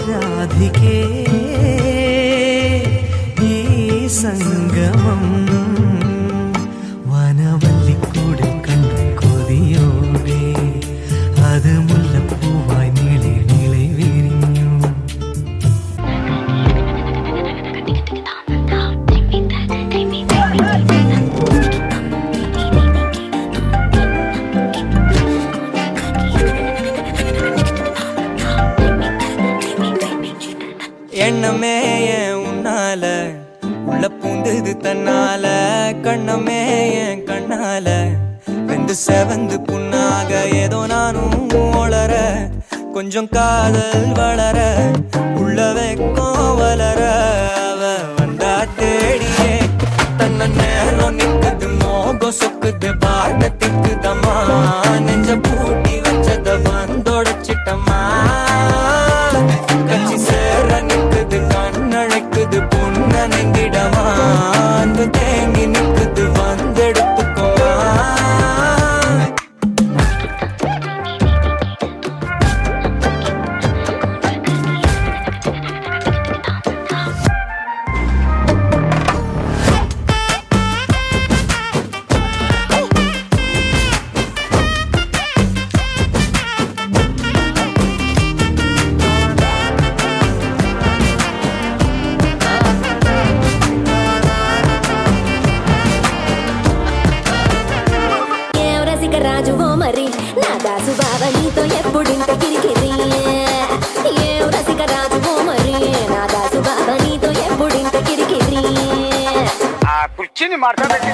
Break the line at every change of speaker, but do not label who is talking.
രാധികേ ഈ സംഗമം വനവല്ലിക്കൂടിൽ കണ്ടു കൊതിയോടെ അത് മുല്ലപ്പൂവായി നീളെ നീളെ വിരിഞ്ഞു. எண்ணமே என் உன்னால உள்ள பூந்தது தன்னால கண்ணமே என் கண்ணால வெந்து செவந்து புண்ணாக ஏதோ நானும் ஒளர கொஞ்சம் காதல் வளர உள்ள வெக்கம் வளர அவ வந்தா தேடியே தன்ன நேரம் நிக்குது மோகம் சொக்குது பார்த்த திக்குதம்மா நெஞ்ச பூட்டி வச்சத வந்தோடச்சிட்டம்மா கட்சி சேர நிக்குது கண்ணழைக்குது பொண்ண நெங்கிடமா அன்பு தேங்கி நிக்குது வந்தெடுத்துக்கோமா.
రాజువో మరి నా దాసు బావ నీతో ఎప్పుడింత కిరికిరి ఏ రసిక రాజువో మరి నా దాసు బావ నీతో ఎప్పుడింత కిరికిరి
ఆ కుర్చీని మార్చబెట్టి